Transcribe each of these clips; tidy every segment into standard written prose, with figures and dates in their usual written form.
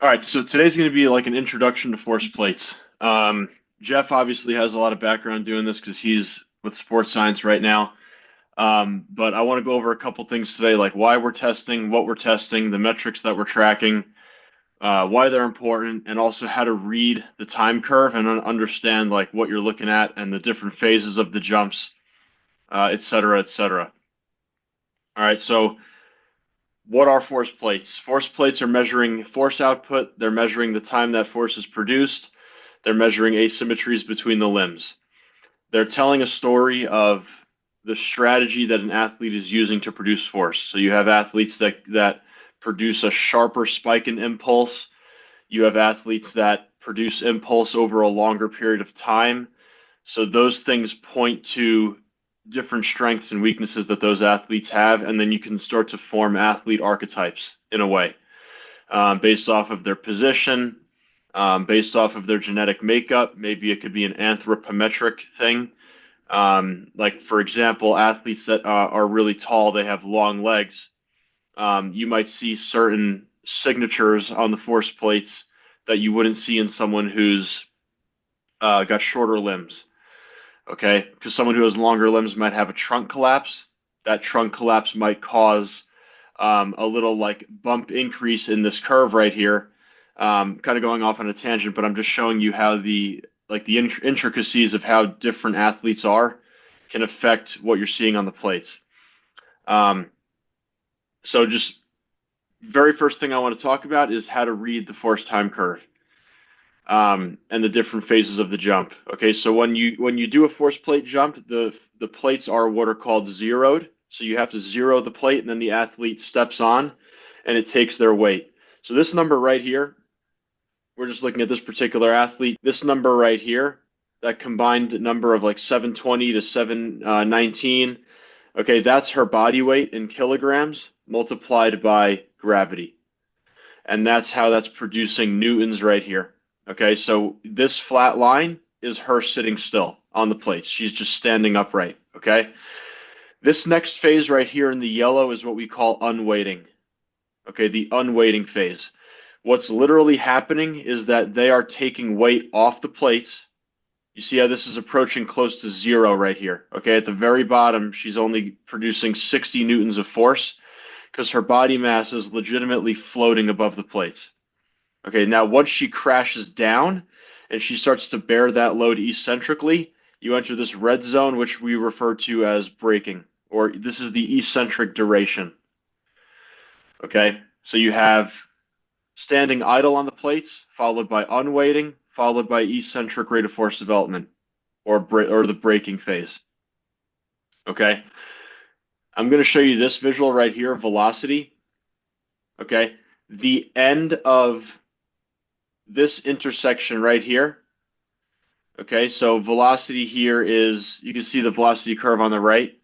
All right, so today's going to be like an introduction to force plates. Jeff obviously has a lot of background doing this because he's with sports science right now. But I want to go over a couple things today, like why we're testing, what we're testing, the metrics that we're tracking, why they're important, and also how to read the time curve and understand like what you're looking at and the different phases of the jumps, et cetera, et cetera. All right, so what are force plates? Force plates are measuring force output. They're measuring the time that force is produced. They're measuring asymmetries between the limbs. They're telling a story of the strategy that an athlete is using to produce force. So you have athletes that produce a sharper spike in impulse. You have athletes that produce impulse over a longer period of time. So those things point to different strengths and weaknesses that those athletes have, and then you can start to form athlete archetypes in a way, based off of their position, based off of their genetic makeup. Maybe it could be an anthropometric thing. Like, for example, athletes that are really tall, they have long legs. You might see certain signatures on the force plates that you wouldn't see in someone who's got shorter limbs. Okay, because someone who has longer limbs might have a trunk collapse. That trunk collapse might cause a little like bump increase in this curve right here. Kind of going off on a tangent, but I'm just showing you how the intricacies of how different athletes are can affect what you're seeing on the plates. Um, so just very first thing I want to talk about is how to read the force time curve, and the different phases of the jump. Okay, so when you do a force plate jump, the plates are what are called zeroed. So you have to zero the plate, and then the athlete steps on, and it takes their weight. So this number right here, we're just looking at this particular athlete. This number right here, that combined number of like 720 to 719, okay, that's her body weight in kilograms multiplied by gravity. And that's how that's producing newtons right here. Okay, so this flat line is her sitting still on the plates. She's just standing upright. Okay, this next phase right here in the yellow is what we call unweighting. Okay, the unweighting phase. What's literally happening is that they are taking weight off the plates. You see how this is approaching close to zero right here. Okay, at the very bottom, she's only producing 60 newtons of force because her body mass is legitimately floating above the plates. Okay, now once she crashes down and she starts to bear that load eccentrically, you enter this red zone, which we refer to as braking, or this is the eccentric duration. Okay, so you have standing idle on the plates, followed by unweighting, followed by eccentric rate of force development, or the braking phase. Okay, I'm going to show you this visual right here, velocity. Okay, the end of this intersection right here. Okay, so velocity here is, you can see the velocity curve on the right.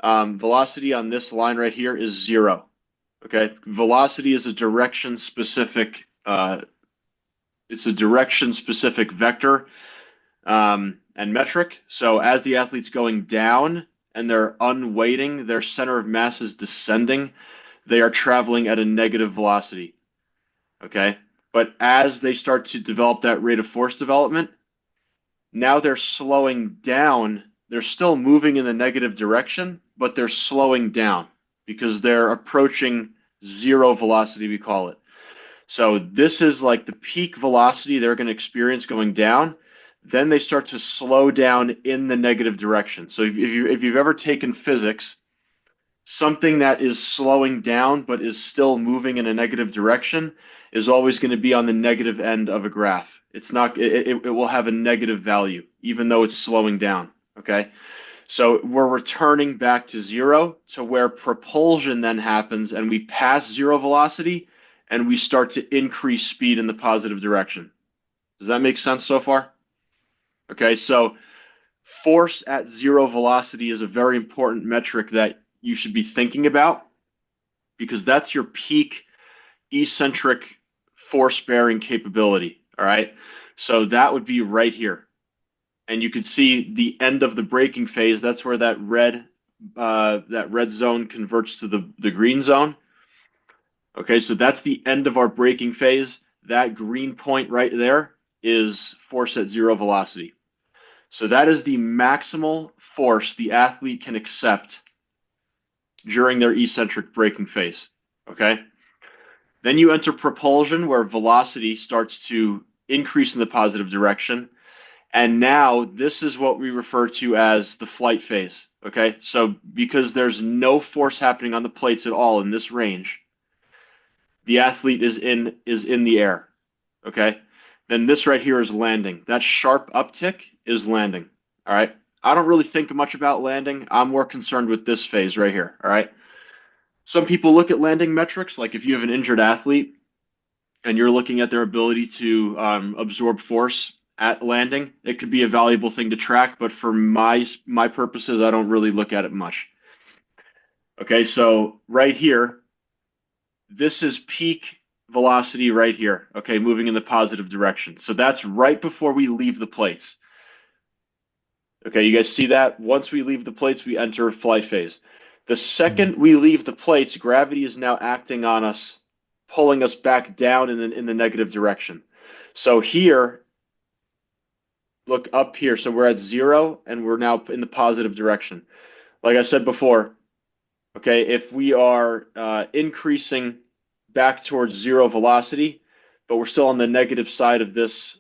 Velocity on this line right here is zero. Okay, velocity is a direction specific, it's a direction specific vector, and metric. So as the athlete's going down and they're unweighting, their center of mass is descending, they are traveling at a negative velocity. Okay, but as they start to develop that rate of force development, now they're slowing down. They're still moving in the negative direction, but they're slowing down because they're approaching zero velocity, we call it. So this is like the peak velocity they're going to experience going down. Then they start to slow down in the negative direction. So if you've ever taken physics, something that is slowing down but is still moving in a negative direction is always going to be on the negative end of a graph. It's not, it will have a negative value, even though it's slowing down. Okay. So we're returning back to zero to where propulsion then happens and we pass zero velocity and we start to increase speed in the positive direction. Does that make sense so far? Okay. So force at zero velocity is a very important metric that you should be thinking about because that's your peak eccentric force bearing capability. All right. So that would be right here. And you can see the end of the braking phase. That's where that red zone converts to the green zone. Okay, so that's the end of our braking phase. that green point right there is force at zero velocity. So that is the maximal force the athlete can accept during their eccentric braking phase. Okay. Then you enter propulsion, where velocity starts to increase in the positive direction. And now this is what we refer to as the flight phase. Okay. So because there's no force happening on the plates at all in this range, the athlete is in the air. Okay. Then this right here is landing. That sharp uptick is landing. All right. I don't really think much about landing. I'm more concerned with this phase right here. All right. Some people look at landing metrics, like if you have an injured athlete and you're looking at their ability to absorb force at landing, it could be a valuable thing to track. But for my purposes, I don't really look at it much. Okay, so right here, this is peak velocity right here. Okay, moving in the positive direction. So that's right before we leave the plates. Okay, you guys see that? Once we leave the plates, we enter flight phase. The second we leave the plates, gravity is now acting on us, pulling us back down in the negative direction. So here, look up here. So we're at zero and we're now in the positive direction. Like I said before, okay, if we are increasing back towards zero velocity, but we're still on the negative side of this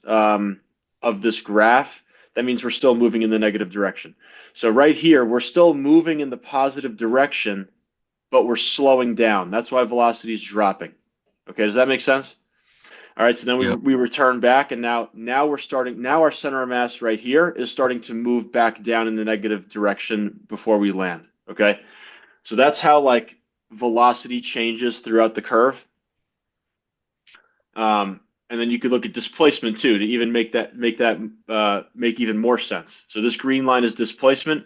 graph, that means we're still moving in the negative direction. So right here, we're still moving in the positive direction, but we're slowing down. That's why velocity is dropping. Okay, does that make sense? All right, so then Yep. we return back, and now we're starting. Now our center of mass right here is starting to move back down in the negative direction before we land. Okay, so that's how like velocity changes throughout the curve. And then you could look at displacement too to even make even more sense. So this green line is displacement.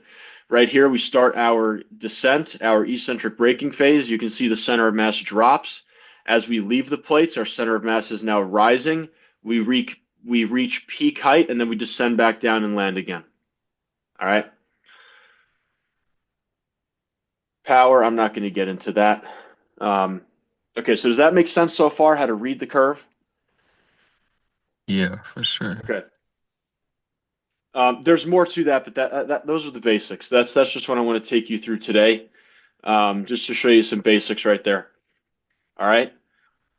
Right here, we start our descent, our eccentric braking phase. You can see the center of mass drops. As we leave the plates, our center of mass is now rising. We reach peak height, and then we descend back down and land again. All right. Power, I'm not going to get into that. Okay, so does that make sense so far, how to read the curve? Yeah, for sure. Okay. There's more to that, but those are the basics. That's just what I want to take you through today, just to show you some basics right there. All right.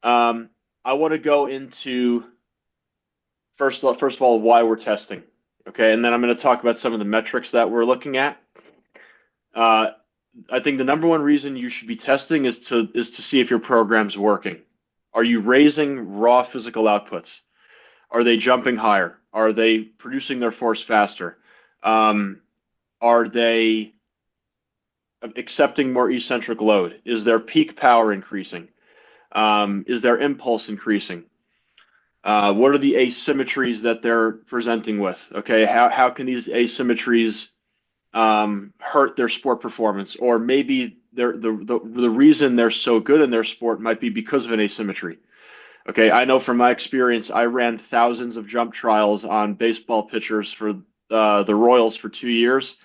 I want to go into first of all why we're testing. Okay, and then I'm going to talk about some of the metrics that we're looking at. I think the number one reason you should be testing is to see if your program's working. Are you raising raw physical outputs? Are they jumping higher? Are they producing their force faster? Are they accepting more eccentric load? Is their peak power increasing? Is their impulse increasing? What are the asymmetries that they're presenting with? Okay, how can these asymmetries hurt their sport performance? Or maybe the reason they're so good in their sport might be because of an asymmetry. Okay, I know from my experience, I ran thousands of jump trials on baseball pitchers for the Royals for 2 years,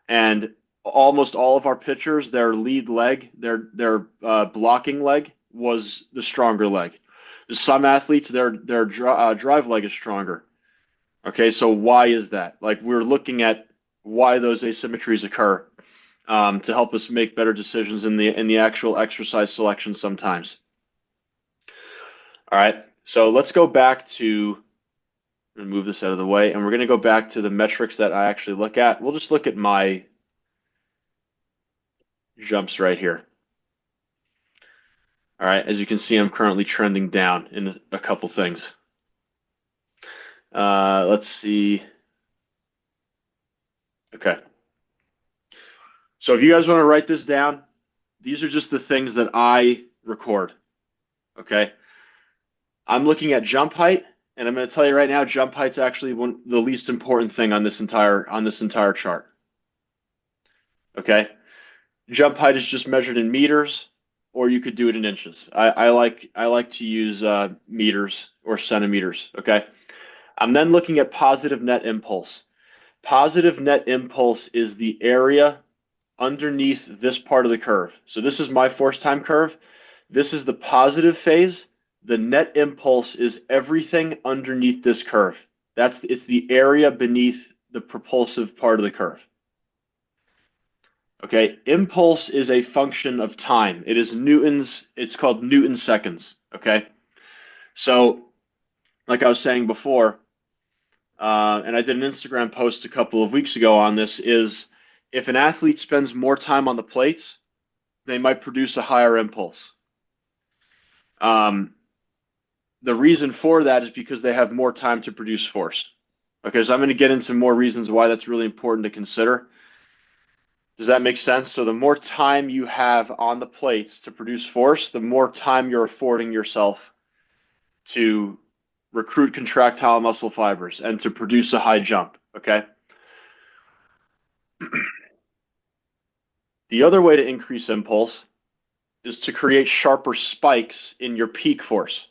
and almost all of our pitchers, their lead leg, their blocking leg was the stronger leg. Some athletes, their drive leg is stronger. Okay, so why is that? Like we're looking at why those asymmetries occur to help us make better decisions in the actual exercise selection sometimes. All right, so let's go back to move this out of the way, and we're going to go back to the metrics that I actually look at. We'll just look at my jumps right here. All right, as you can see, I'm currently trending down in a couple things. Let's see. Okay. So if you guys want to write this down, these are just the things that I record. Okay. I'm looking at jump height, and I'm going to tell you right now, jump height's actually the least important thing on this entire chart. Okay. Jump height is just measured in meters, or you could do it in inches. I like to use meters or centimeters. Okay. I'm then looking at positive net impulse. Positive net impulse is the area underneath this part of the curve. So this is my force time curve. This is the positive phase. The net impulse is everything underneath this curve. It's the area beneath the propulsive part of the curve. Okay, impulse is a function of time. It's called Newton seconds. Okay, so like I was saying before, and I did an Instagram post a couple of weeks ago on this, is if an athlete spends more time on the plates, they might produce a higher impulse. Um, the reason for that is because they have more time to produce force. Okay, so I'm going to get into more reasons why that's really important to consider. Does that make sense? So the more time you have on the plates to produce force, the more time you're affording yourself to recruit contractile muscle fibers and to produce a high jump. Okay. The other way to increase impulse is to create sharper spikes in your peak force.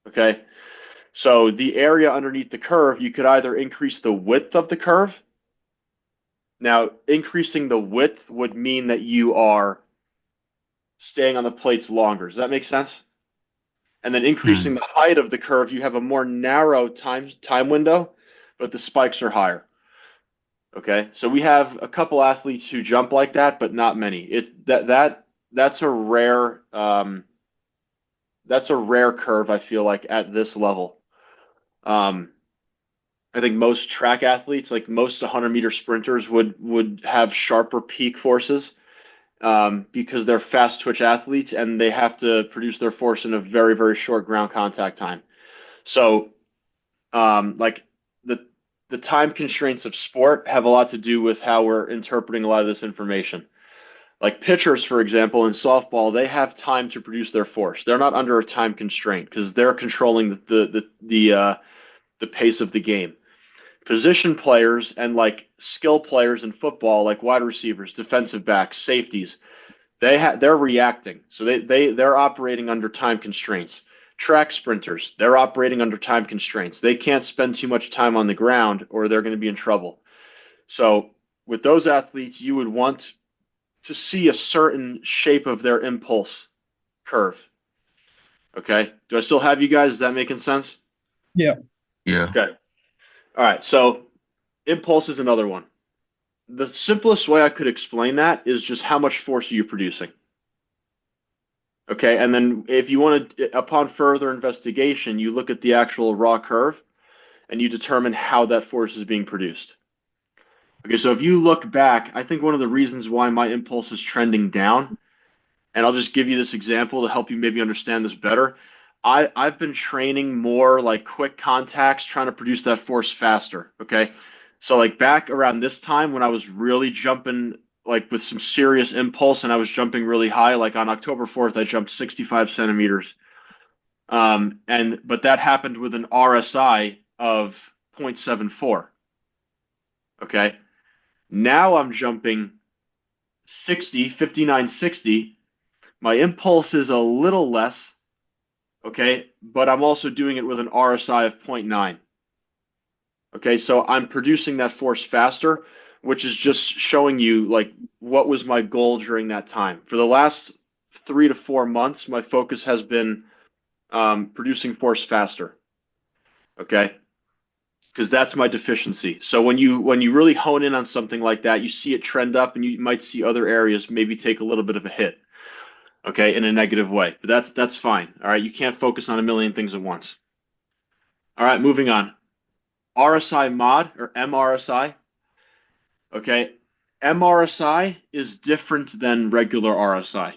Okay. So the area underneath the curve, you could either increase the width of the curve. Now, increasing the width would mean that you are staying on the plates longer. Does that make sense? And then increasing Mm. the height of the curve, you have a more narrow time window, but the spikes are higher. Okay, so we have a couple athletes who jump like that, but not many. That's a rare curve. I feel like at this level. Um, I think most track athletes, like most 100-meter sprinters, would have sharper peak forces because they're fast twitch athletes and they have to produce their force in a very, very short ground contact time. So, like the the time constraints of sport have a lot to do with how we're interpreting a lot of this information. Like pitchers, for example, in softball, they have time to produce their force. They're not under a time constraint because they're controlling the pace of the game. Position players and like skill players in football, like wide receivers, defensive backs, safeties, they're reacting. So they're operating under time constraints. Track sprinters, they're operating under time constraints. They can't spend too much time on the ground or they're going to be in trouble. So with those athletes, you would want to see a certain shape of their impulse curve. Okay. Do I still have you guys? Is that making sense? Yeah. Yeah. Okay. All right. So impulse is another one. The simplest way I could explain that is just how much force are you producing? Okay. And then if you want to, upon further investigation, you look at the actual raw curve and you determine how that force is being produced. Okay. So if you look back, I think one of the reasons why my impulse is trending down, and I'll just give you this example to help you maybe understand this better. I've been training more like quick contacts, trying to produce that force faster. Okay. So like back around this time when I was really jumping like with some serious impulse and I was jumping really high, like on October 4th, I jumped 65 centimeters. But that happened with an RSI of 0.74. Okay. Now I'm jumping 59, 60. My impulse is a little less, okay, but I'm also doing it with an RSI of zero point 0.9. Okay, so I'm producing that force faster, which is just showing you like what was my goal during that time. For the last 3 to 4 months, my focus has been producing force faster. Okay, because that's my deficiency. So when you really hone in on something like that, you see it trend up, and you might see other areas maybe take a little bit of a hit. Okay, in a negative way. But that's fine. All right, you can't focus on a million things at once. All right, moving on. RSI mod or MRSI. Okay, MRSI is different than regular RSI.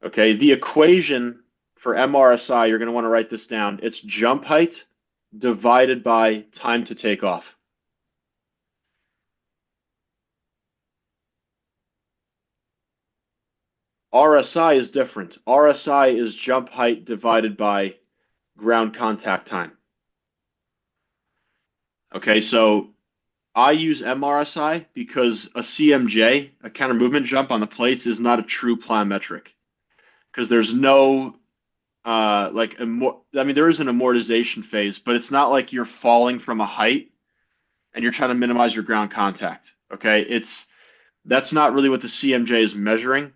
Okay, the equation for MRSI, you're going to want to write this down. It's jump height divided by time to take off. RSI is different. RSI is jump height divided by ground contact time. Okay, so I use MRSI because a CMJ, a counter movement jump on the plates, is not a true plyometric because there's no I mean there is an amortization phase, but it's not like you're falling from a height and you're trying to minimize your ground contact. Okay, that's not really what the CMJ is measuring.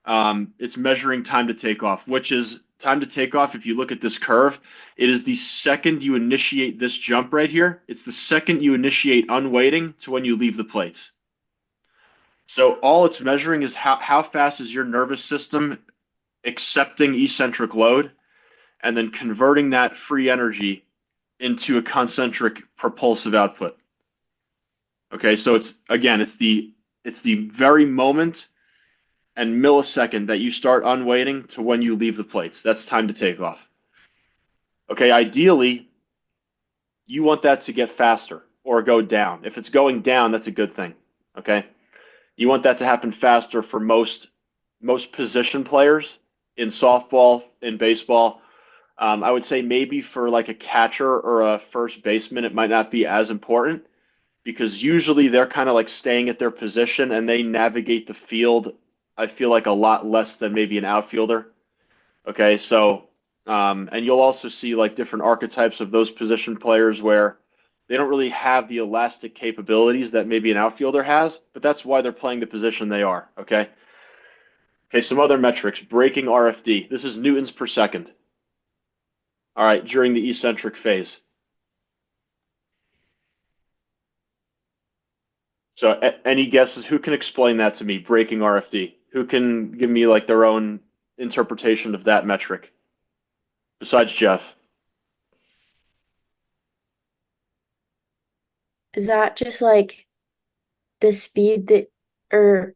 It's measuring time to take off, which is time to take off, if you look at this curve, it is the second you initiate this jump right here. It's the second you initiate unweighting to when you leave the plates. So all it's measuring is how fast is your nervous system accepting eccentric load and then converting that free energy into a concentric propulsive output. Okay, so it's the very moment and millisecond that you start unweighting to when you leave the plates. That's time to take off. Okay, ideally, you want that to get faster or go down. If it's going down, that's a good thing. Okay, you want that to happen faster for most position players in softball, in baseball. I would say maybe for like a catcher or a first baseman, it might not be as important because usually they're kind of like staying at their position and they navigate the field, I feel like a lot less than maybe an outfielder. Okay, so and you'll also see like different archetypes of those position players where they don't really have the elastic capabilities that maybe an outfielder has, but that's why they're playing the position they are. Okay. Okay, some other metrics. Breaking RFD. This is newtons per second. All right, during the eccentric phase. So any guesses? Who can explain that to me? Breaking RFD. Who can give me like their own interpretation of that metric besides Jeff? Is that just like the speed that, or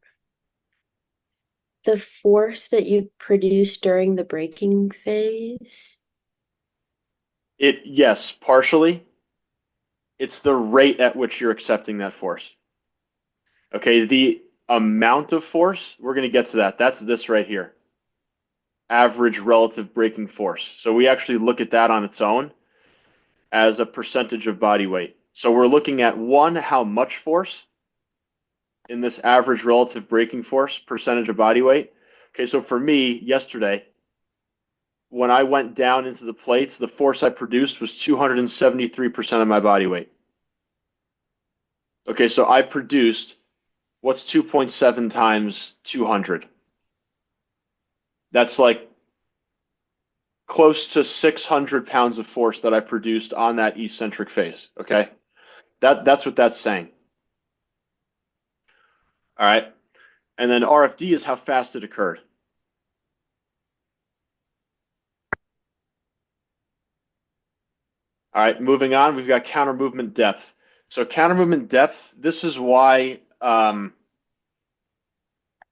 the force that you produce during the braking phase? Yes, partially. It's the rate at which you're accepting that force. Okay, the amount of force, we're going to get to that. That's this right here. Average relative braking force. So we actually look at that on its own as a percentage of body weight. So we're looking at one, how much force in this average relative braking force percentage of body weight. Okay, so for me yesterday, when I went down into the plates, the force I produced was 273% of my body weight. Okay, so I produced what's 2.7 times 200? That's like close to 600 pounds of force that I produced on that eccentric phase. Okay, that's what that's saying. All right, and then RFD is how fast it occurred. All right, moving on, we've got counter movement depth. So counter movement depth, this is why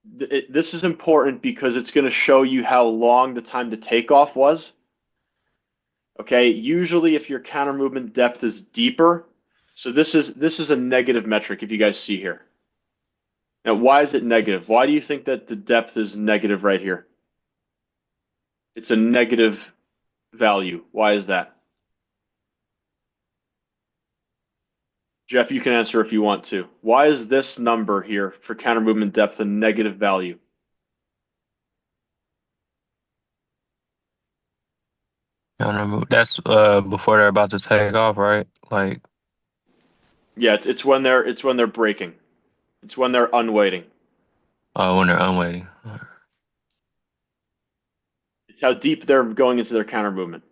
this is important because it's going to show you how long the time to takeoff was. Okay, usually if your counter movement depth is deeper, so this is a negative metric if you guys see here. Now, why is it negative? Why do you think that the depth is negative right here? It's a negative value. Why is that? Jeff, you can answer if you want to. Why is this number here for counter movement depth a negative value? That's before they're about to take off, right? Like, Yeah, it's when they're braking. It's when they're unweighting. when they're unweighting. It's how deep they're going into their counter movement.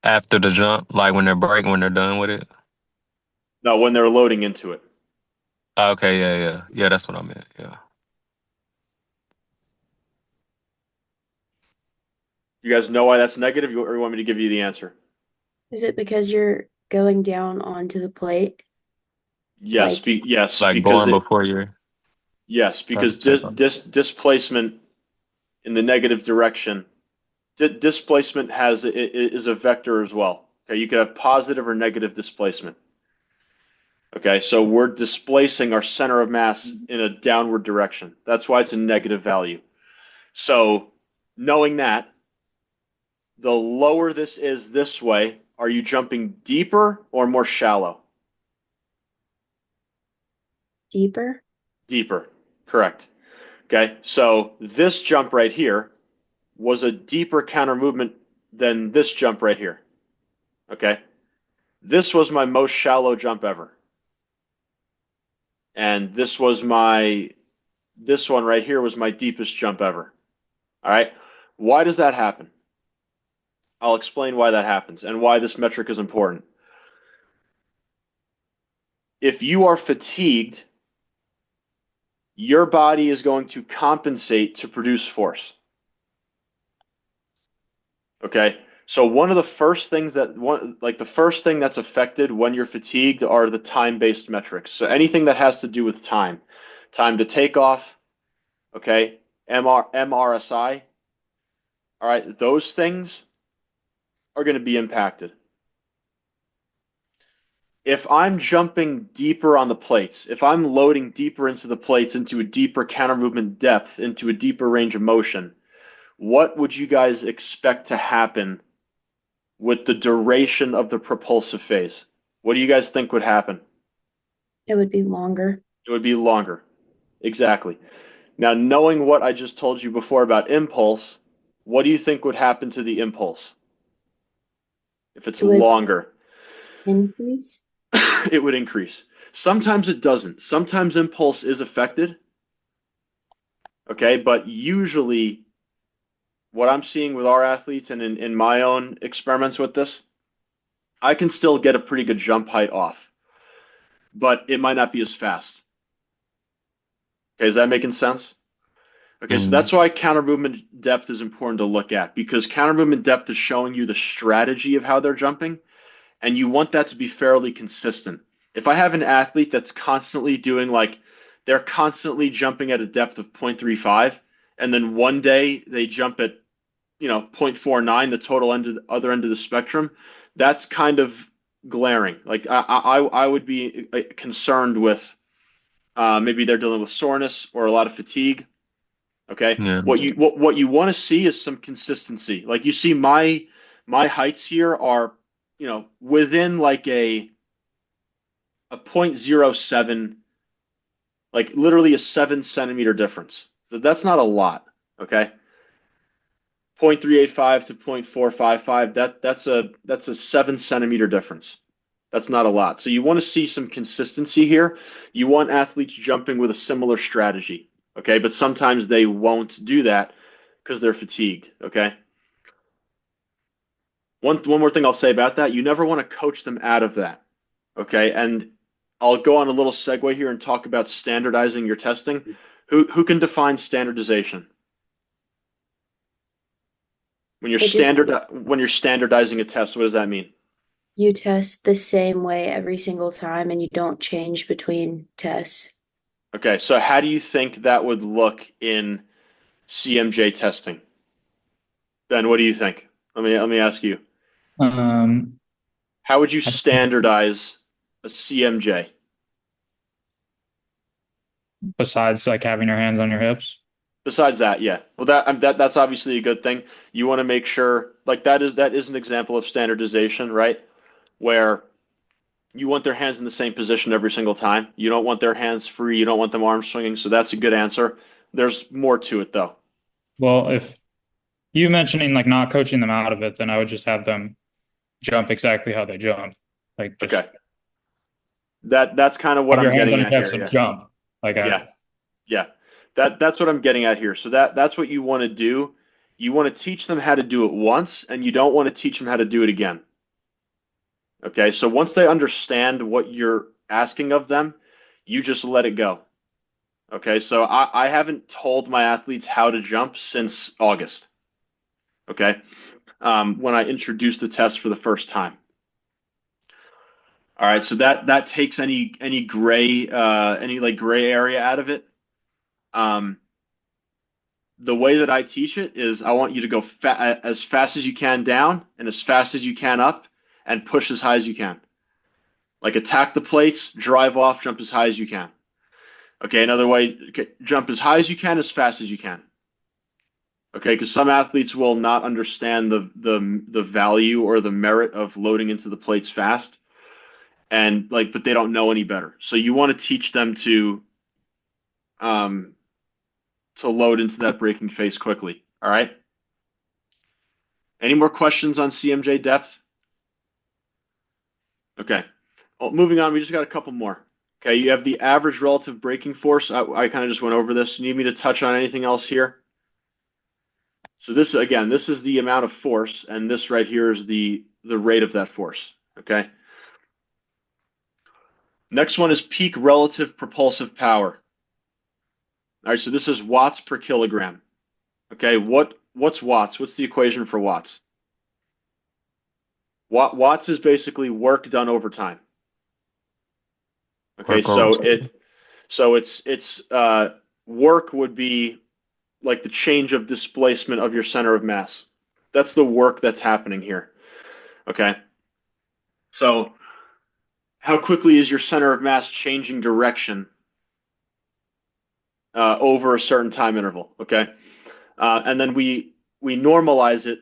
After the jump, like when they're braking, when they're done with it. No, when they're loading into it. Okay, yeah, yeah. Yeah, that's what I meant. Yeah. You guys know why that's negative, or you want me to give you the answer? Is it because you're going down onto the plate? Yes, Like, yes, Like because going before you're about to take off. displacement in the negative direction, displacement is a vector as well. Okay, you could have positive or negative displacement. Okay, so we're displacing our center of mass in a downward direction. That's why it's a negative value. So knowing that, the lower this is this way, are you jumping deeper or more shallow? deeper? Deeper, correct. Okay, so this jump right here was a deeper counter movement than this jump right here. Okay, this was my most shallow jump ever. And this one right here was my deepest jump ever. All right. Why does that happen? I'll explain why that happens and why this metric is important. If you are fatigued, your body is going to compensate to produce force. Okay? So one of the first things the first thing that's affected when you're fatigued are the time-based metrics. So anything that has to do with time, time to take off, okay? MRSI, all right, those things are going to be impacted. If I'm jumping deeper on the plates, if I'm loading deeper into the plates, into a deeper counter movement depth, into a deeper range of motion, what would you guys expect to happen with the duration of the propulsive phase? What do you guys think would happen? It would be longer. It would be longer. Exactly. Now, knowing what I just told you before about impulse, what do you think would happen to the impulse if it's It would longer? increase. It would increase. Sometimes it doesn't. Sometimes impulse is affected, okay? But usually, what I'm seeing with our athletes and in my own experiments with this, I can still get a pretty good jump height off, but it might not be as fast. Okay, is that making sense? Okay, so Mm, that's why counter movement depth is important to look at because counter movement depth is showing you the strategy of how they're jumping, and you want that to be fairly consistent. If I have an athlete that's constantly doing like they're constantly jumping at a depth of 0.35, and then one day they jump at 0.49, the total end of the other end of the spectrum, that's kind of glaring. Like I would be concerned with maybe they're dealing with soreness or a lot of fatigue. Okay. yeah. What you want to see is some consistency. Like you see my heights here are, within like a 0.07, like literally a 7 centimeter difference. So that's not a lot. Okay. 0.385 to 0.455, that's a 7 centimeter difference. That's not a lot. So you want to see some consistency here. You want athletes jumping with a similar strategy. Okay, but sometimes they won't do that because they're fatigued. Okay. One more thing I'll say about that, you never want to coach them out of that. Okay, and I'll go on a little segue here and talk about standardizing your testing. Who can define standardization? It just When you're standardizing a test, what does that mean? you test the same way every single time and you don't change between tests. Okay, so how do you think that would look in CMJ testing? Ben, what do you think? Let me ask you. Um, How would you I think standardize a CMJ? besides like having your hands on your hips. Besides that, yeah. Well, that's obviously a good thing. You want to make sure like that is an example of standardization, right? Where you want their hands in the same position every single time. You don't want their hands free. You don't want them arm swinging. So that's a good answer. There's more to it though. Well, if you mentioning like not coaching them out of it, then I would just have them jump exactly how they jump. Like just Okay. That's kind of what have your I'm hands getting on your at hips here. and Yeah. jump. Like I, Yeah. Yeah. That's what I'm getting at here. So that's what you want to do. You want to teach them how to do it once, and you don't want to teach them how to do it again. Okay. So once they understand what you're asking of them, you just let it go. Okay. So I haven't told my athletes how to jump since August. Okay. When I introduced the test for the first time. All right. So that takes any gray any like gray area out of it. Um, the way that I teach it is I want you to go as fast as you can down and as fast as you can up and push as high as you can. Like attack the plates, drive off, jump as high as you can. Okay, another way, okay, jump as high as you can, as fast as you can. Okay, because some athletes will not understand the value or the merit of loading into the plates fast, and like, but they don't know any better. So you want to teach them um, to load into that braking phase quickly. All right. Any more questions on CMJ depth? Okay. Well, moving on, we just got a couple more. Okay, you have the average relative braking force. I kind of just went over this. You need me to touch on anything else here? So this, again, this is the amount of force, and this right here is the rate of that force, okay? Next one is peak relative propulsive power. All right, so this is watts per kilogram. Okay, what's watts? What's the equation for watts? Watts is basically work done over time. Okay, Work over. it's work would be like the change of displacement of your center of mass. That's the work that's happening here. Okay. So how quickly is your center of mass changing direction over a certain time interval? Okay. And then we normalize it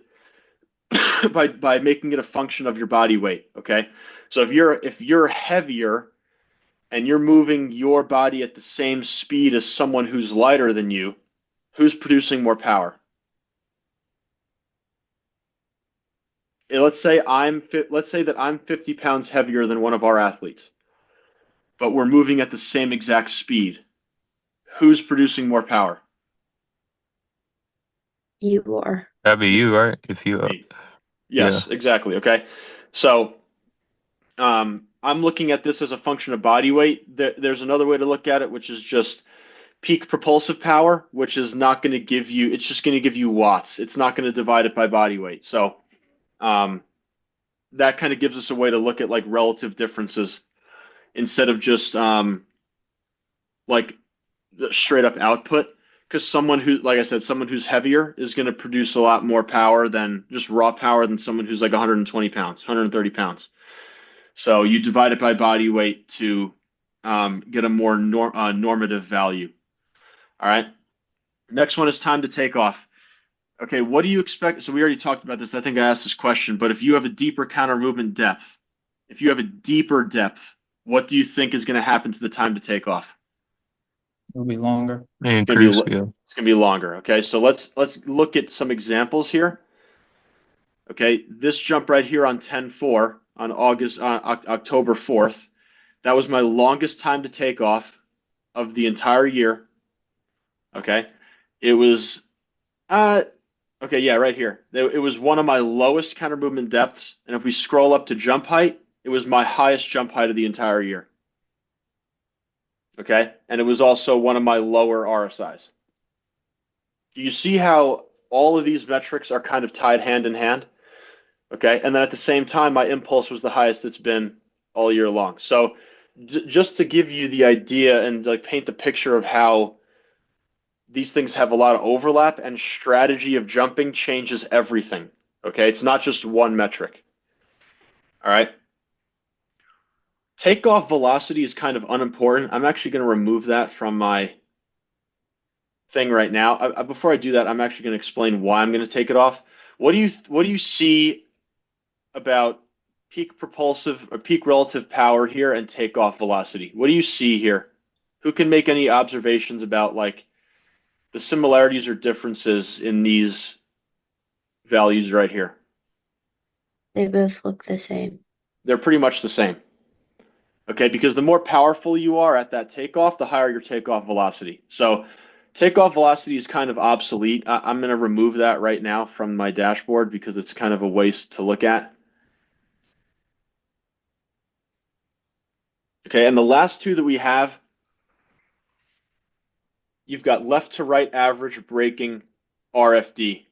by making it a function of your body weight. Okay. So if you're heavier and you're moving your body at the same speed as someone who's lighter than you, who's producing more power? Let's say that I'm 50 pounds heavier than one of our athletes, but we're moving at the same exact speed. Who's producing more power? You are. That'd be you, right? If you, Me. yeah. Yes, exactly. Okay. So I'm looking at this as a function of body weight. There's another way to look at it, which is just peak propulsive power, which is not going to give you, it's just going to give you watts. It's not going to divide it by body weight. So that kind of gives us a way to look at like relative differences instead of just like the straight up output. Because someone who, like I said, someone who's heavier is going to produce a lot more power than just raw power than someone who's like 120 pounds, 130 pounds. So you divide it by body weight to get a more normative value. All right. Next one is time to take off. Okay, what do you expect? So we already talked about this. I think I asked this question, but if you have a deeper counter movement depth, if you have a deeper depth, what do you think is going to happen to the time to take off? It'll be longer. Increase, yeah. It's going to be longer. Okay, so let's look at some examples here. Okay, this jump right here on 10-4 on October 4th, that was my longest time to take off of the entire year. Okay, it was okay, yeah, right here. It was one of my lowest counter movement depths, and if we scroll up to jump height, it was my highest jump height of the entire year. Okay, and it was also one of my lower RSIs. Do you see how all of these metrics are kind of tied hand in hand? Okay, and then at the same time, my impulse was the highest it's been all year long. So just to give you the idea and like paint the picture of how these things have a lot of overlap and strategy of jumping changes everything. Okay, it's not just one metric. All right. Takeoff velocity is kind of unimportant. I'm actually going to remove that from my thing right now. Before I do that, I'm actually going to explain why I'm going to take it off. What do you see about peak propulsive or peak relative power here and takeoff velocity? What do you see here? Who can make any observations about like the similarities or differences in these values right here? They both look the same. They're pretty much the same. Okay, because the more powerful you are at that takeoff, the higher your takeoff velocity. So takeoff velocity is kind of obsolete. I'm going to remove that right now from my dashboard because it's kind of a waste to look at. Okay, and the last two that we have, you've got left to right average braking RFD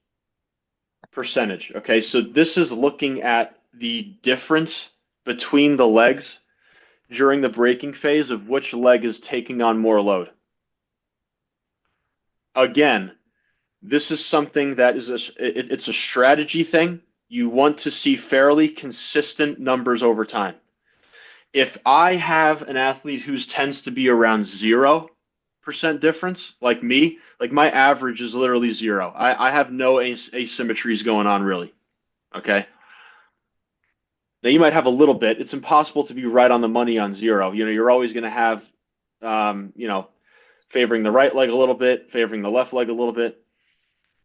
percentage. Okay, so this is looking at the difference between the legs during the braking phase of which leg is taking on more load. Again, this is something that is it's a strategy thing. You want to see fairly consistent numbers over time. If I have an athlete who tends to be around 0% difference, like me, like my average is literally 0. I have no asymmetries going on really. Okay. Now you might have a little bit. It's impossible to be right on the money on 0. You know, you're always going to have, you know, favoring the right leg a little bit, favoring the left leg a little bit.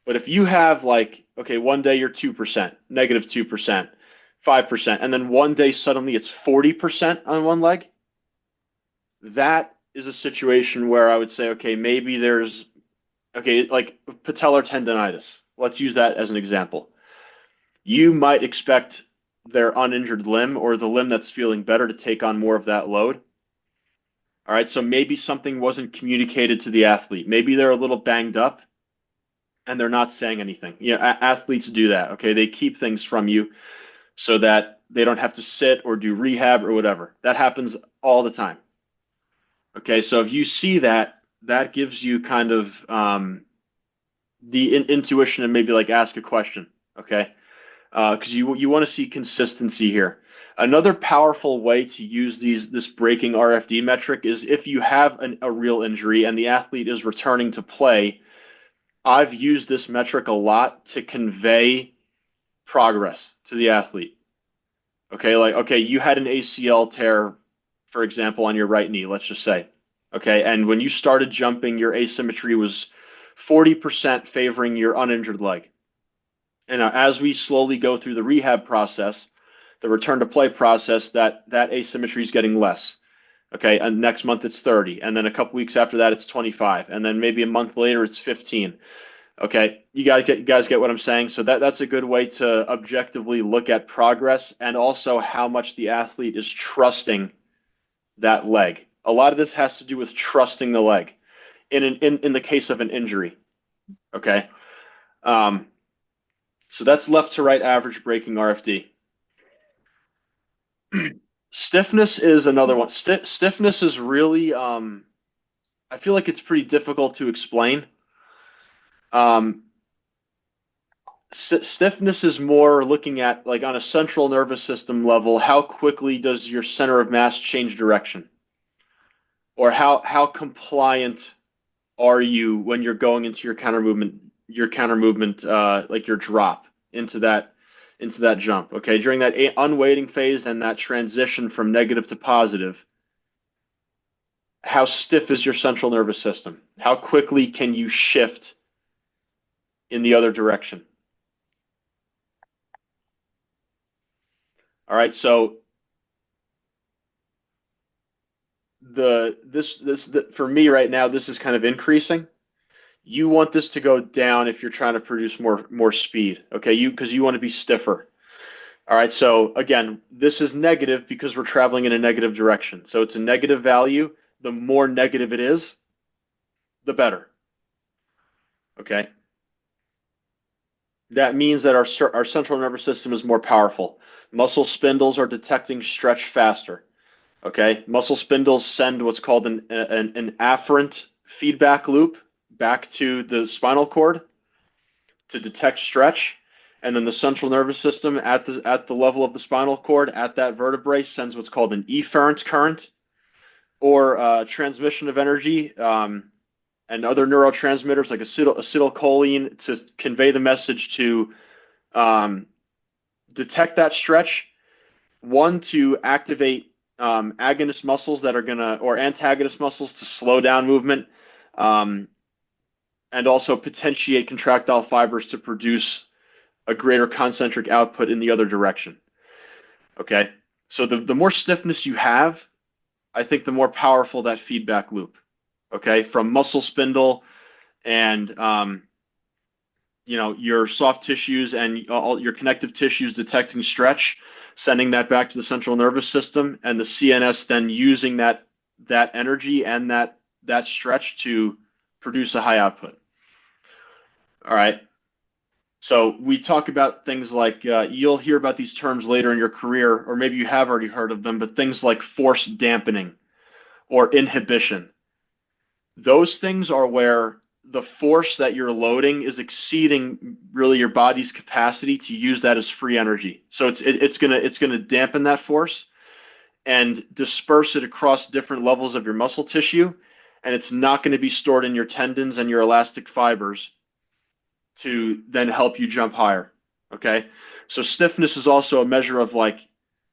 But if you have like, okay, one day you're 2%, negative 2%, 5%, and then one day suddenly it's 40% on one leg, that is a situation where I would say, okay, maybe there's, okay, like patellar tendonitis. let's use that as an example. You might expect their uninjured limb or the limb that's feeling better to take on more of that load. All right, so maybe something wasn't communicated to the athlete. Maybe they're a little banged up and they're not saying anything. You know, athletes do that, okay? They keep things from you so that they don't have to sit or do rehab or whatever. That happens all the time. Okay, so if you see that, that gives you kind of the intuition and maybe like ask a question, okay? Because you want to see consistency here. Another powerful way to use this breaking RFD metric is if you have a real injury and the athlete is returning to play. I've used this metric a lot to convey progress to the athlete. Okay, like, okay, you had an ACL tear, for example, on your right knee, let's just say. Okay, and when you started jumping, your asymmetry was 40% favoring your uninjured leg. And as we slowly go through the rehab process, the return to play process, that asymmetry is getting less. Okay, and next month it's 30, and then a couple weeks after that it's 25, and then maybe a month later it's 15. Okay, you guys get what I'm saying? So that's a good way to objectively look at progress and also how much the athlete is trusting that leg. A lot of this has to do with trusting the leg in the case of an injury. Okay, so that's left to right average breaking RFD. Stiffness is another one. Stiffness is really, I feel like it's pretty difficult to explain. Stiffness is more looking at, like, on a central nervous system level, how quickly does your center of mass change direction? Or how compliant are you when you're going into your counter movement, like your drop into that jump. Okay, during that unweighting phase and that transition from negative to positive, how stiff is your central nervous system? How quickly can you shift in the other direction? All right, so for me right now, this is kind of increasing. You want this to go down if you're trying to produce more speed, okay? Because you want to be stiffer. All right, so again, this is negative because we're traveling in a negative direction. So it's a negative value. The more negative it is, the better. Okay? That means that our central nervous system is more powerful. Muscle spindles are detecting stretch faster. Okay? Muscle spindles send what's called an afferent feedback loop back to the spinal cord to detect stretch. And then the central nervous system at the level of the spinal cord at that vertebrae sends what's called an efferent current, or transmission of energy, and other neurotransmitters like acetylcholine to convey the message to detect that stretch. One, to activate agonist muscles or antagonist muscles to slow down movement, and also potentiate contractile fibers to produce a greater concentric output in the other direction. Okay, so the more stiffness you have, I think the more powerful that feedback loop. Okay, from muscle spindle and your soft tissues and all your connective tissues detecting stretch, sending that back to the central nervous system, and the CNS then using that energy and that stretch to produce a high output. All right. So we talk about things like, you'll hear about these terms later in your career, or maybe you have already heard of them, but things like force dampening or inhibition. Those things are where the force that you're loading is exceeding really your body's capacity to use that as free energy. So it's gonna dampen that force and disperse it across different levels of your muscle tissue, and it's not going to be stored in your tendons and your elastic fibers to then help you jump higher. Okay, so stiffness is also a measure of, like,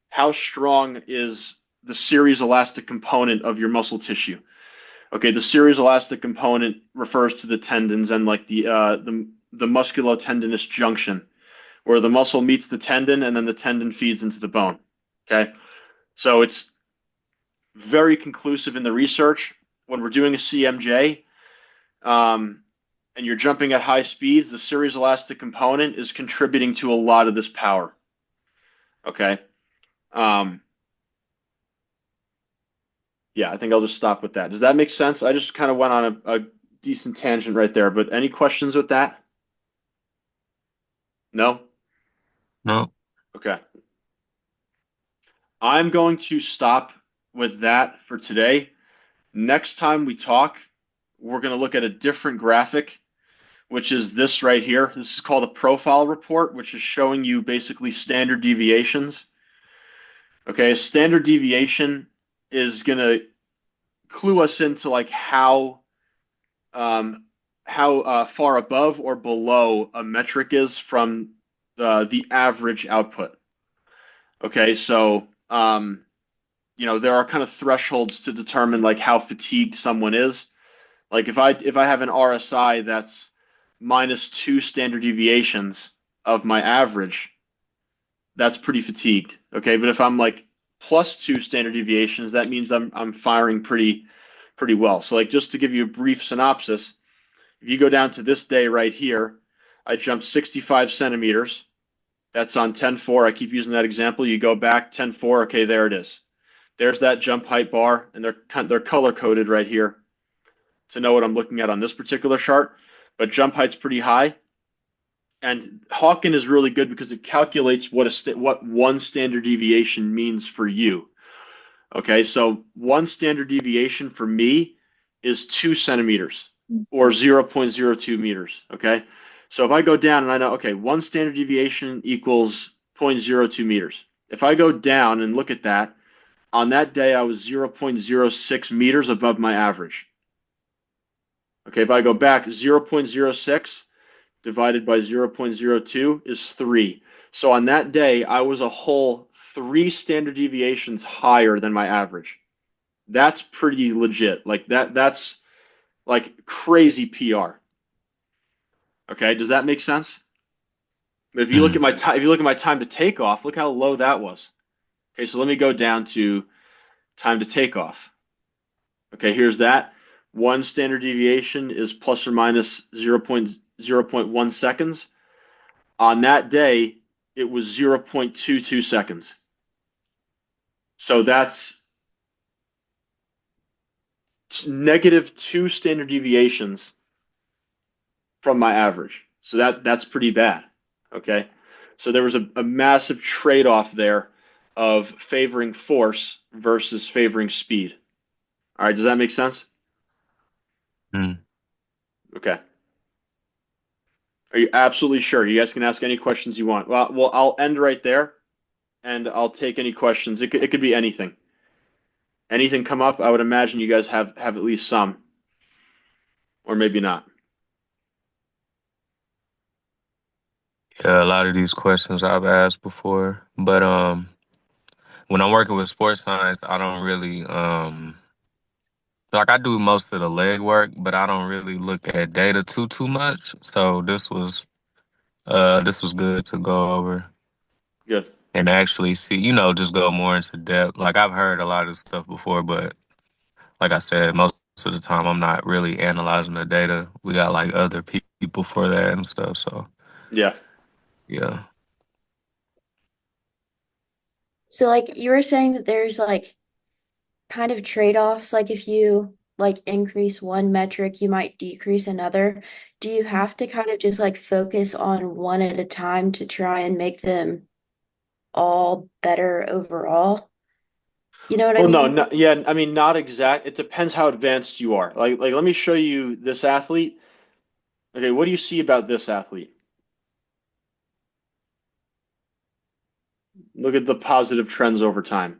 how strong is the series elastic component of your muscle tissue. Okay, the series elastic component refers to the tendons and, like, the musculotendinous junction, where the muscle meets the tendon and then the tendon feeds into the bone. Okay, so it's very conclusive in the research when we're doing a CMJ. and you're jumping at high speeds, the series elastic component is contributing to a lot of this power. Okay. Yeah, I think I'll just stop with that. Does that make sense? I just kind of went on a decent tangent right there, but any questions with that? No? No. Okay. I'm going to stop with that for today. Next time we talk, we're going to look at a different graphic, which is this right here. This is called a profile report, which is showing you basically standard deviations. Okay, standard deviation is going to clue us into like how far above or below a metric is from the average output. Okay, so there are kind of thresholds to determine like how fatigued someone is. Like if I have an RSI that's -2 standard deviations of my average, that's pretty fatigued. Okay, but if I'm like +2 standard deviations, that means I'm firing pretty well. So like just to give you a brief synopsis, if you go down to this day right here, I jumped 65 centimeters. That's on 10.4. I keep using that example. You go back 10.4. Okay, there it is. There's that jump height bar, and they're color coded right here to know what I'm looking at on this particular chart. But jump height's pretty high, and Hawken is really good because it calculates what one standard deviation means for you. Okay, so one standard deviation for me is 2 centimeters or 0.02 meters. Okay, so if I go down and I know, okay, one standard deviation equals 0.02 meters. If I go down and look at that, on that day I was 0.06 meters above my average. Okay, if I go back, 0.06 divided by 0.02 is 3. So on that day, I was a whole 3 standard deviations higher than my average. That's pretty legit. Like that's like crazy PR. Okay, does that make sense? But if you look at my time, if you look at my time to take off, look how low that was. Okay, so let me go down to time to take off. Okay, here's that. One standard deviation is plus or minus 0.1 seconds. On that day, it was 0.22 seconds. So that's -2 standard deviations from my average. So that's pretty bad. Okay. So there was a massive trade-off there of favoring force versus favoring speed. All right, does that make sense? Mm. Okay. Are you absolutely sure? You guys can ask any questions you want. Well, I'll end right there, and I'll take any questions. It could be anything. Anything come up? I would imagine you guys have at least some, or maybe not. Yeah, a lot of these questions I've asked before, but when I'm working with sports science, I don't really like I do most of the leg work, but I don't really look at data too much. So this was good to go over Good. and actually see, just go more into depth. Like I've heard a lot of stuff before, but like I said, most of the time I'm not really analyzing the data. We got like other people for that and stuff. So Yeah. yeah. So like you were saying that there's like kind of trade-offs, like if you like increase one metric, you might decrease another. Do you have to kind of just like focus on one at a time to try and make them all better overall? You know what I Well, no, mean? not, yeah, I mean, not exact. It depends how advanced you are. Like, let me show you this athlete. Okay, what do you see about this athlete? Look at the positive trends over time.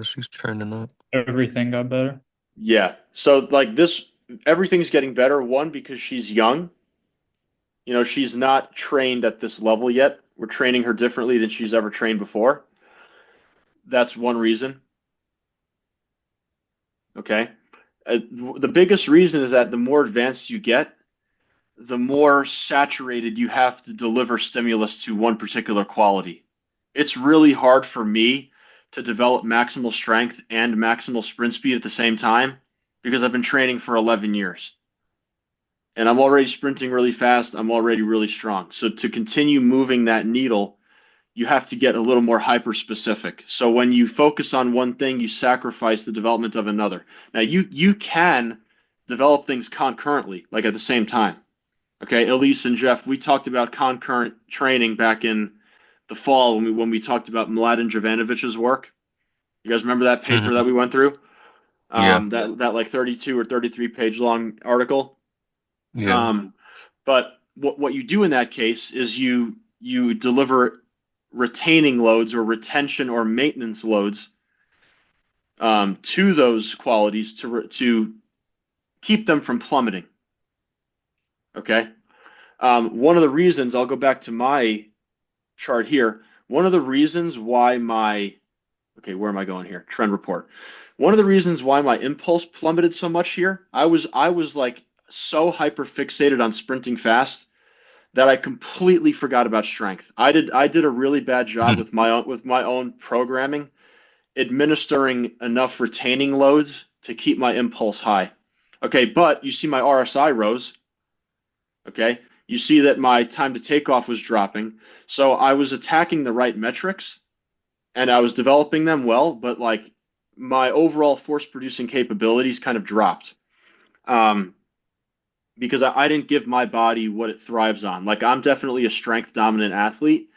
She's trending up. Everything got better. Yeah. So like this, everything's getting better. One, because she's young. She's not trained at this level yet. We're training her differently than she's ever trained before. That's one reason. Okay. The biggest reason is that the more advanced you get, the more saturated you have to deliver stimulus to one particular quality. It's really hard for me to develop maximal strength and maximal sprint speed at the same time because I've been training for 11 years. and I'm already sprinting really fast. I'm already really strong. So to continue moving that needle, you have to get a little more hyper specific. So when you focus on one thing, you sacrifice the development of another. Now you can develop things concurrently, like at the same time. Okay, Elise and Jeff, we talked about concurrent training back in the fall when we talked about Mladen Jovanovich's work. You guys remember that paper that we went through? Yeah. That like 32 or 33 page long article. Yeah. But what you do in that case is you deliver retaining loads or retention or maintenance loads to those qualities to keep them from plummeting. Okay. One of the reasons, I'll go back to my chart here. One of the reasons why okay, where am I going here? Trend report. One of the reasons why my impulse plummeted so much here, I was like so hyper fixated on sprinting fast that I completely forgot about strength. I did a really bad job with my own programming, administering enough retaining loads to keep my impulse high. Okay, but you see my RSI rose. Okay, you see that my time to takeoff was dropping. So I was attacking the right metrics and I was developing them well, but like my overall force producing capabilities kind of dropped. Because I didn't give my body what it thrives on. Like I'm definitely a strength dominant athlete,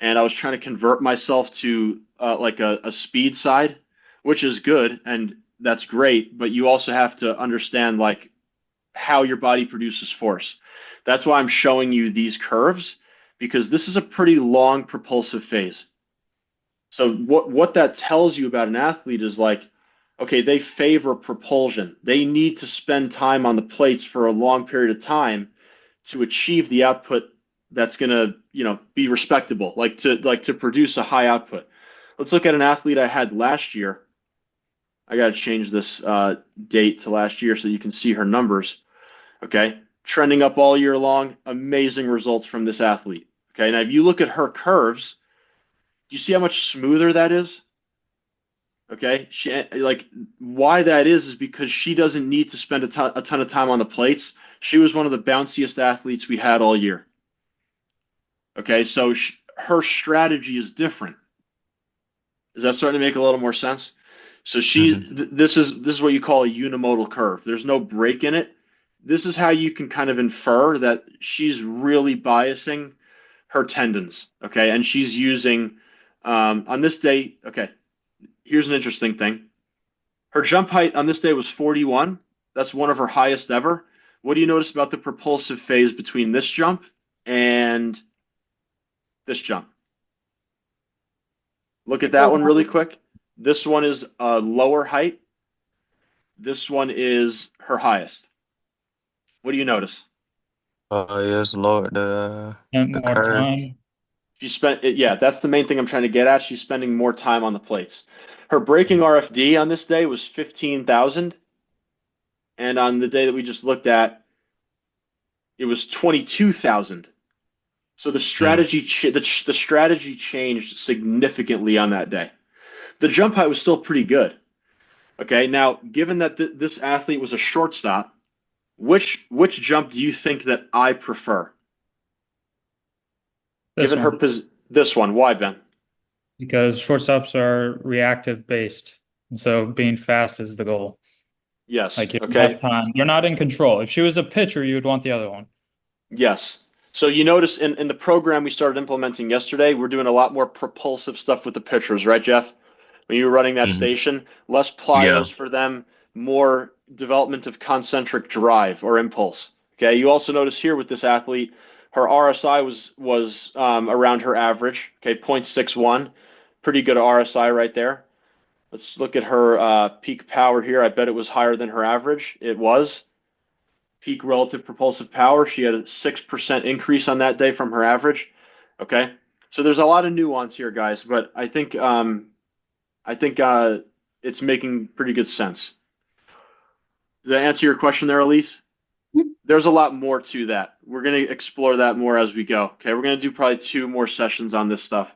and I was trying to convert myself to like a speed side, which is good and that's great, but you also have to understand like how your body produces force. That's why I'm showing you these curves, because this is a pretty long propulsive phase. So what that tells you about an athlete is like, okay, they favor propulsion. They need to spend time on the plates for a long period of time to achieve the output that's going to, be respectable, like to produce a high output. Let's look at an athlete I had last year. I got to change this date to last year so you can see her numbers. Okay, trending up all year long, amazing results from this athlete. Okay, now if you look at her curves, do you see how much smoother that is? Okay, why that is because she doesn't need to spend a ton of time on the plates. She was one of the bounciest athletes we had all year. Okay, so her strategy is different. Is that starting to make a little more sense? So this is what you call a unimodal curve. There's no break in it. This is how you can kind of infer that she's really biasing her tendons. Okay, and she's using on this day. Okay, here's an interesting thing. Her jump height on this day was 41. That's one of her highest ever. What do you notice about the propulsive phase between this jump and this jump? Look at that one really quick. This one is a lower height. This one is her highest. What do you notice? Yes, Lord, And the more curve. time. She spent it, yeah, that's the main thing I'm trying to get at. She's spending more time on the plates. Her braking RFD on this day was 15,000. And on the day that we just looked at, it was 22,000. So the strategy changed significantly on that day. The jump height was still pretty good. Okay, now given that this athlete was a shortstop, which jump do you think that I prefer? Given her this one, why, Ben? Because shortstops are reactive based. And so being fast is the goal. Yes. Like you don't Okay. have time. You're not in control. If she was a pitcher, you would want the other one. Yes. So you notice in the program we started implementing yesterday, we're doing a lot more propulsive stuff with the pitchers, right, Jeff? When you were running that station, less plyos for them, more development of concentric drive or impulse. Okay. You also notice here with this athlete, her RSI was around her average. Okay, 0.61, pretty good RSI right there. Let's look at her peak power here. I bet it was higher than her average. It was. Peak relative propulsive power, she had a 6% increase on that day from her average. Okay, so there's a lot of nuance here, guys, but I think it's making pretty good sense. Does that answer your question there, Elise? There's a lot more to that. We're going to explore that more as we go. Okay, we're going to do probably 2 more sessions on this stuff.